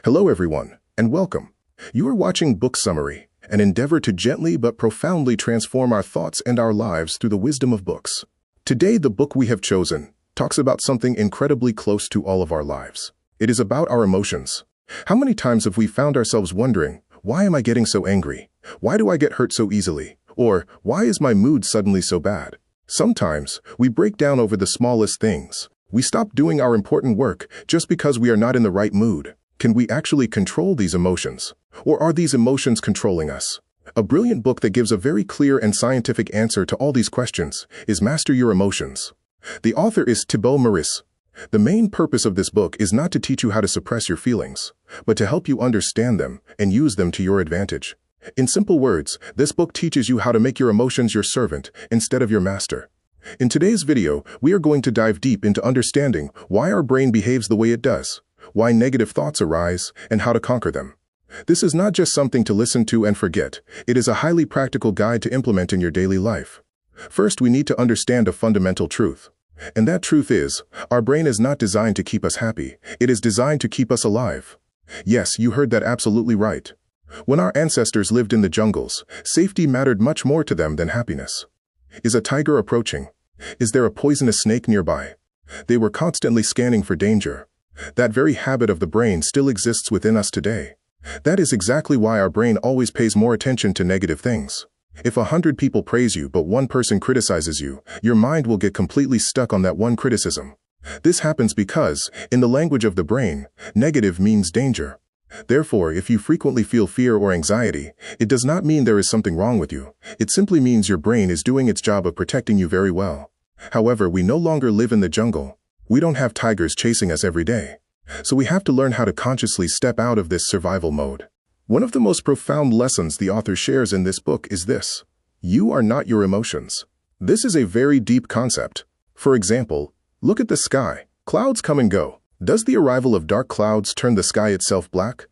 Hello everyone, and welcome. You are watching Book Summary, an endeavor to gently but profoundly transform our thoughts and our lives through the wisdom of books. Today, the book we have chosen talks about something incredibly close to all of our lives. It is about our emotions. How many times have we found ourselves wondering, why am I getting so angry? Why do I get hurt so easily? Or, why is my mood suddenly so bad? Sometimes, we break down over the smallest things. We stop doing our important work just because we are not in the right mood. Can we actually control these emotions? Or are these emotions controlling us? A brilliant book that gives a very clear and scientific answer to all these questions is Master Your Emotions. The author is Thibaut Meurisse. The main purpose of this book is not to teach you how to suppress your feelings, but to help you understand them and use them to your advantage. In simple words, this book teaches you how to make your emotions your servant instead of your master. In today's video, we are going to dive deep into understanding why our brain behaves the way it does, why negative thoughts arise, and how to conquer them. This is not just something to listen to and forget. It is a highly practical guide to implement in your daily life. First, we need to understand a fundamental truth. And that truth is, our brain is not designed to keep us happy. It is designed to keep us alive. Yes, you heard that absolutely right. When our ancestors lived in the jungles, safety mattered much more to them than happiness. Is a tiger approaching? Is there a poisonous snake nearby? They were constantly scanning for danger. That very habit of the brain still exists within us today. That is exactly why our brain always pays more attention to negative things. If 100 people praise you but one person criticizes you, your mind will get completely stuck on that one criticism. This happens because, in the language of the brain, negative means danger. Therefore, if you frequently feel fear or anxiety, it does not mean there is something wrong with you. It simply means your brain is doing its job of protecting you very well. However, we no longer live in the jungle. We don't have tigers chasing us every day. So we have to learn how to consciously step out of this survival mode. One of the most profound lessons the author shares in this book is this: you are not your emotions. This is a very deep concept. For example, look at the sky. Clouds come and go. Does the arrival of dark clouds turn the sky itself black?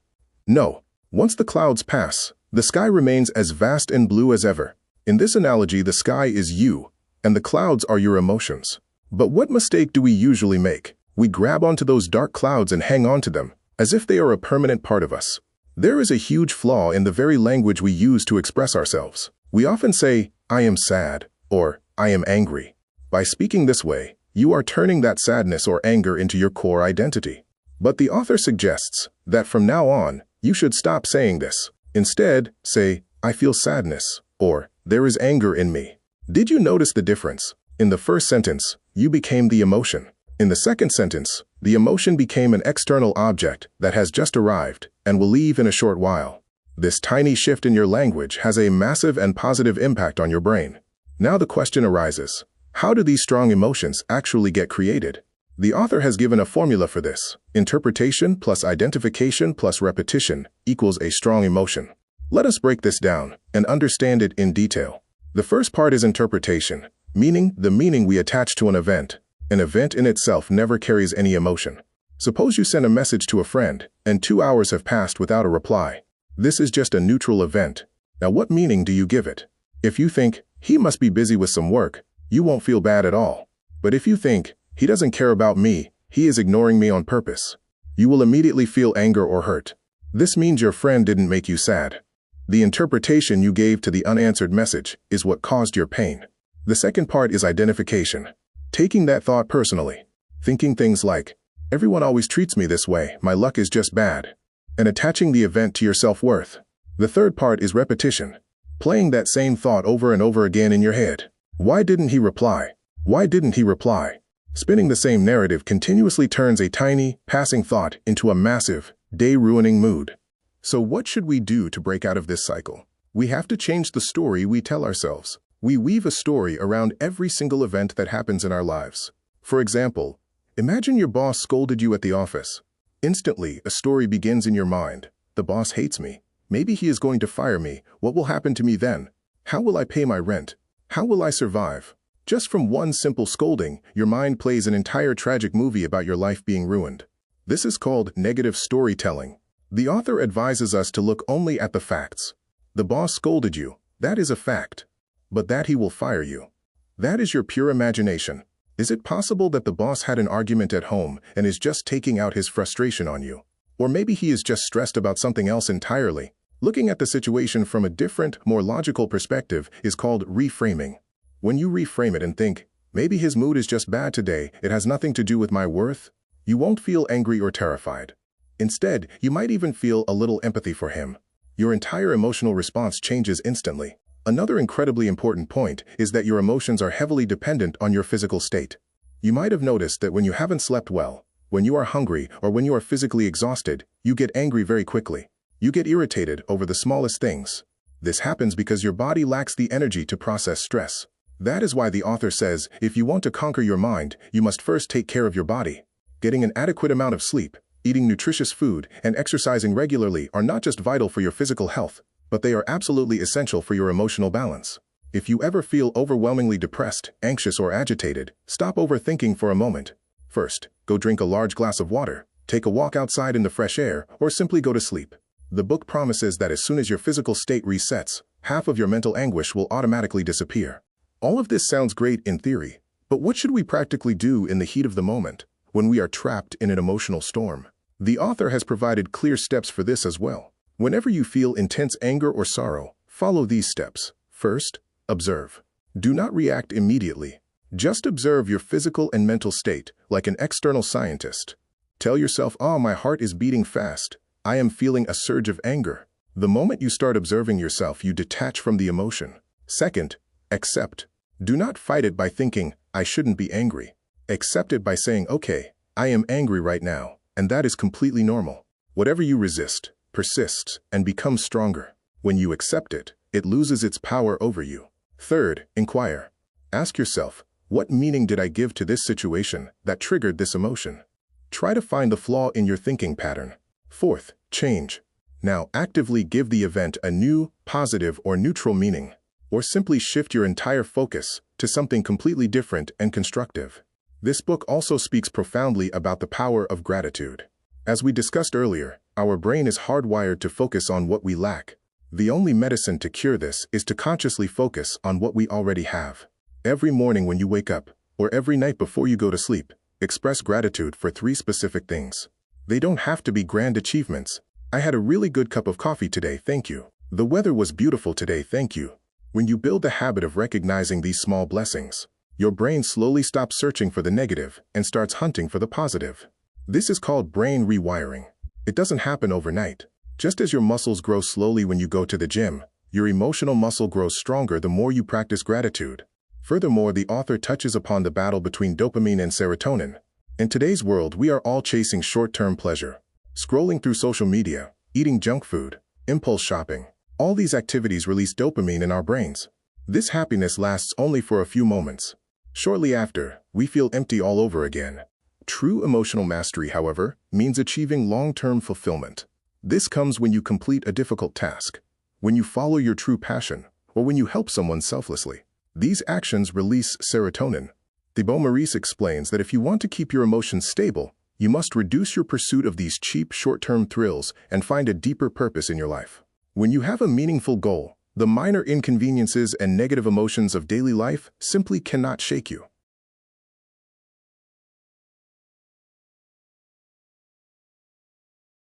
No. Once the clouds pass, the sky remains as vast and blue as ever. In this analogy, the sky is you, and the clouds are your emotions. But what mistake do we usually make? We grab onto those dark clouds and hang on to them, as if they are a permanent part of us. There is a huge flaw in the very language we use to express ourselves. We often say, I am sad, or I am angry. By speaking this way, you are turning that sadness or anger into your core identity. But the author suggests that from now on, you should stop saying this. Instead, say, I feel sadness, or there is anger in me. Did you notice the difference? In the first sentence, you became the emotion. In the second sentence, the emotion became an external object that has just arrived and will leave in a short while. This tiny shift in your language has a massive and positive impact on your brain. Now the question arises, how do these strong emotions actually get created? The author has given a formula for this. Interpretation plus identification plus repetition equals a strong emotion. Let us break this down and understand it in detail. The first part is interpretation, meaning the meaning we attach to an event. An event in itself never carries any emotion. Suppose you send a message to a friend, and 2 hours have passed without a reply. This is just a neutral event. Now what meaning do you give it? If you think, he must be busy with some work, you won't feel bad at all. But if you think, he doesn't care about me, he is ignoring me on purpose, you will immediately feel anger or hurt. This means your friend didn't make you sad. The interpretation you gave to the unanswered message is what caused your pain. The second part is identification. Taking that thought personally. Thinking things like, everyone always treats me this way, my luck is just bad. And attaching the event to your self-worth. The third part is repetition. Playing that same thought over and over again in your head. Why didn't he reply? Why didn't he reply? Spinning the same narrative continuously turns a tiny, passing thought into a massive, day-ruining mood. So what should we do to break out of this cycle? We have to change the story we tell ourselves. We weave a story around every single event that happens in our lives. For example, imagine your boss scolded you at the office. Instantly, a story begins in your mind. The boss hates me. Maybe he is going to fire me. What will happen to me then? How will I pay my rent? How will I survive? Just from one simple scolding, your mind plays an entire tragic movie about your life being ruined. This is called negative storytelling. The author advises us to look only at the facts. The boss scolded you. That is a fact. But that he will fire you. That is your pure imagination. Is it possible that the boss had an argument at home and is just taking out his frustration on you? Or maybe he is just stressed about something else entirely. Looking at the situation from a different, more logical perspective is called reframing. When you reframe it and think, maybe his mood is just bad today, it has nothing to do with my worth, you won't feel angry or terrified. Instead, you might even feel a little empathy for him. Your entire emotional response changes instantly. Another incredibly important point is that your emotions are heavily dependent on your physical state. You might have noticed that when you haven't slept well, when you are hungry, or when you are physically exhausted, you get angry very quickly. You get irritated over the smallest things. This happens because your body lacks the energy to process stress. That is why the author says, if you want to conquer your mind, you must first take care of your body. Getting an adequate amount of sleep, eating nutritious food, and exercising regularly are not just vital for your physical health, but they are absolutely essential for your emotional balance. If you ever feel overwhelmingly depressed, anxious, or agitated, stop overthinking for a moment. First, go drink a large glass of water, take a walk outside in the fresh air, or simply go to sleep. The book promises that as soon as your physical state resets, half of your mental anguish will automatically disappear. All of this sounds great in theory, but what should we practically do in the heat of the moment, when we are trapped in an emotional storm? The author has provided clear steps for this as well. Whenever you feel intense anger or sorrow, follow these steps. First, observe. Do not react immediately. Just observe your physical and mental state, like an external scientist. Tell yourself, my heart is beating fast. I am feeling a surge of anger. The moment you start observing yourself, you detach from the emotion. Second, accept. Do not fight it by thinking, I shouldn't be angry. Accept it by saying, okay, I am angry right now, and that is completely normal. Whatever you resist, persists, and becomes stronger. When you accept it, it loses its power over you. Third, inquire. Ask yourself, what meaning did I give to this situation that triggered this emotion? Try to find the flaw in your thinking pattern. Fourth, change. Now actively give the event a new, positive, or neutral meaning, or simply shift your entire focus to something completely different and constructive. This book also speaks profoundly about the power of gratitude. As we discussed earlier, our brain is hardwired to focus on what we lack. The only medicine to cure this is to consciously focus on what we already have. Every morning when you wake up, or every night before you go to sleep, express gratitude for 3 specific things. They don't have to be grand achievements. I had a really good cup of coffee today, thank you. The weather was beautiful today, thank you. When you build the habit of recognizing these small blessings, your brain slowly stops searching for the negative and starts hunting for the positive. This is called brain rewiring. It doesn't happen overnight. Just as your muscles grow slowly when you go to the gym, your emotional muscle grows stronger the more you practice gratitude. Furthermore, the author touches upon the battle between dopamine and serotonin. In today's world, we are all chasing short-term pleasure. Scrolling through social media, eating junk food, impulse shopping. All these activities release dopamine in our brains. This happiness lasts only for a few moments. Shortly after, we feel empty all over again. True emotional mastery, however, means achieving long-term fulfillment. This comes when you complete a difficult task, when you follow your true passion, or when you help someone selflessly. These actions release serotonin. Thibaut Meurisse explains that if you want to keep your emotions stable, you must reduce your pursuit of these cheap, short-term thrills and find a deeper purpose in your life. When you have a meaningful goal, the minor inconveniences and negative emotions of daily life simply cannot shake you.